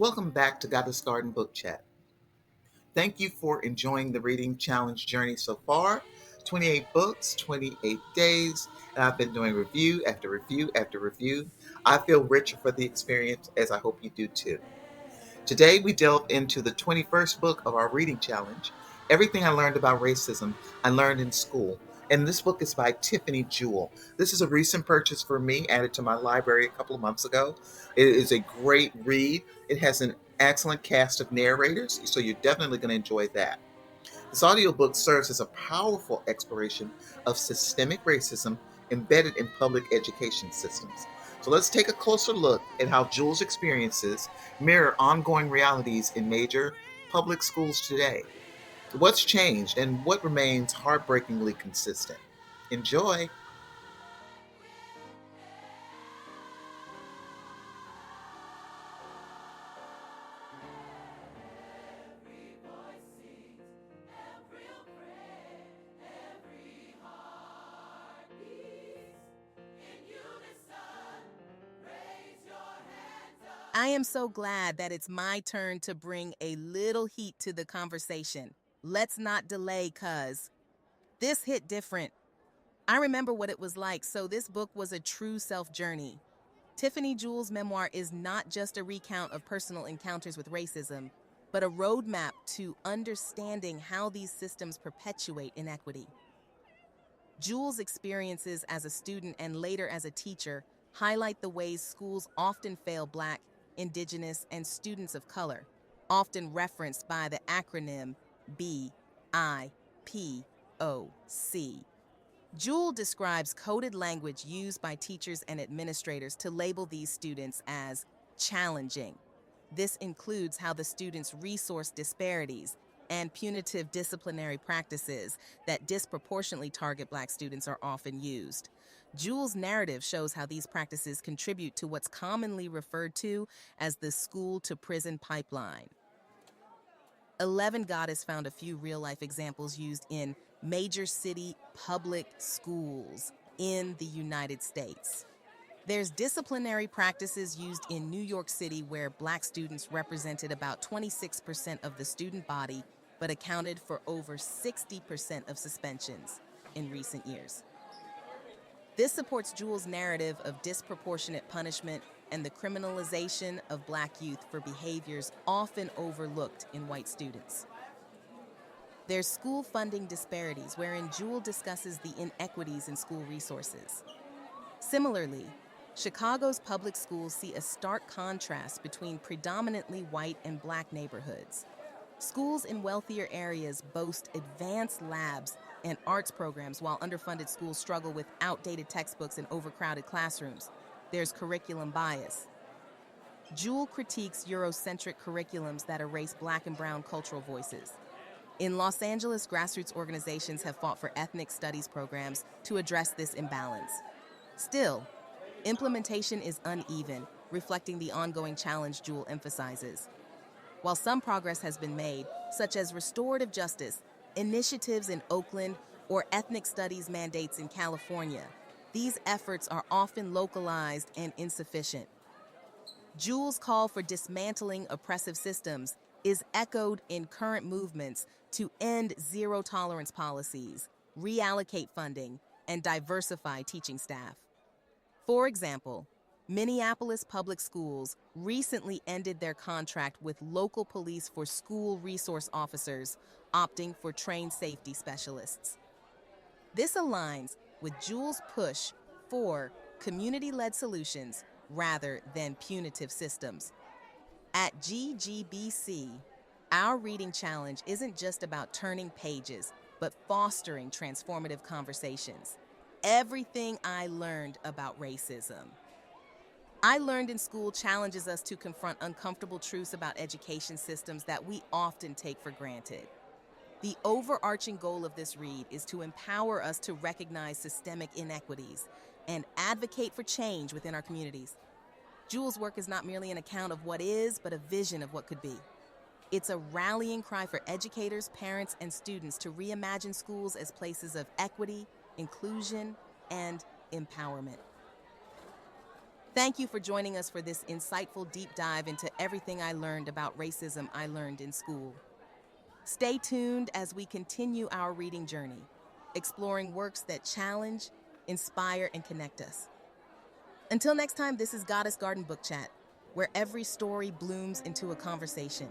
Welcome back to Goddess Garden Book Chat. Thank you for enjoying the reading challenge journey so far. 28 books, 28 days, and I've been doing review after review after review. I feel richer for the experience, as I hope you do too. Today we delve into the 21st book of our reading challenge, Everything I Learned About Racism I Learned in School. And this book is by Tiffany Jewell. This is a recent purchase for me, added to my library a couple of months ago. It is a great read. It has an excellent cast of narrators, so you're definitely going to enjoy that. This audiobook serves as a powerful exploration of systemic racism embedded in public education systems. So let's take a closer look at how Jewell's experiences mirror ongoing realities in major public schools today. What's changed and what remains heartbreakingly consistent? Enjoy! I am so glad that it's my turn to bring a little heat to the conversation. Let's not delay, cuz this hit different. I remember what it was like, so this book was a true self journey. Tiffany Jewell's memoir is not just a recount of personal encounters with racism, but a roadmap to understanding how these systems perpetuate inequity. Jewell's experiences as a student and later as a teacher highlight the ways schools often fail Black, Indigenous, and students of color, often referenced by the acronym BIPOC. Jewell describes coded language used by teachers and administrators to label these students as challenging. This includes how the students' resource disparities and punitive disciplinary practices that disproportionately target Black students are often used. Jewell's narrative shows how these practices contribute to what's commonly referred to as the school-to-prison pipeline. 11 Goddess found a few real-life examples used in major city public schools in the United States. There's disciplinary practices used in New York City where Black students represented about 26% of the student body, but accounted for over 60% of suspensions in recent years. This supports Jewell's narrative of disproportionate punishment and the criminalization of Black youth for behaviors often overlooked in white students. There's school funding disparities, wherein Jewell discusses the inequities in school resources. Similarly, Chicago's public schools see a stark contrast between predominantly white and Black neighborhoods. Schools in wealthier areas boast advanced labs and arts programs, while underfunded schools struggle with outdated textbooks and overcrowded classrooms. There's curriculum bias. Jewell critiques Eurocentric curriculums that erase Black and brown cultural voices. In Los Angeles, grassroots organizations have fought for ethnic studies programs to address this imbalance. Still, implementation is uneven, reflecting the ongoing challenge Jewell emphasizes. While some progress has been made, such as restorative justice, initiatives in Oakland, or ethnic studies mandates in California, these efforts are often localized and insufficient. Jewell's call for dismantling oppressive systems is echoed in current movements to end zero-tolerance policies, reallocate funding, and diversify teaching staff. For example, Minneapolis Public Schools recently ended their contract with local police for school resource officers, opting for trained safety specialists. This aligns with Jewell's push for community-led solutions rather than punitive systems. At GGBC, our reading challenge isn't just about turning pages, but fostering transformative conversations. Everything I learned about racism. I learned in school challenges us to confront uncomfortable truths about education systems that we often take for granted. The overarching goal of this read is to empower us to recognize systemic inequities and advocate for change within our communities. Jewell's work is not merely an account of what is, but a vision of what could be. It's a rallying cry for educators, parents, and students to reimagine schools as places of equity, inclusion, and empowerment. Thank you for joining us for this insightful deep dive into everything I learned about racism I learned in school. Stay tuned as we continue our reading journey, exploring works that challenge, inspire, and connect us. Until next time, this is Goddess Garden Book Chat, where every story blooms into a conversation.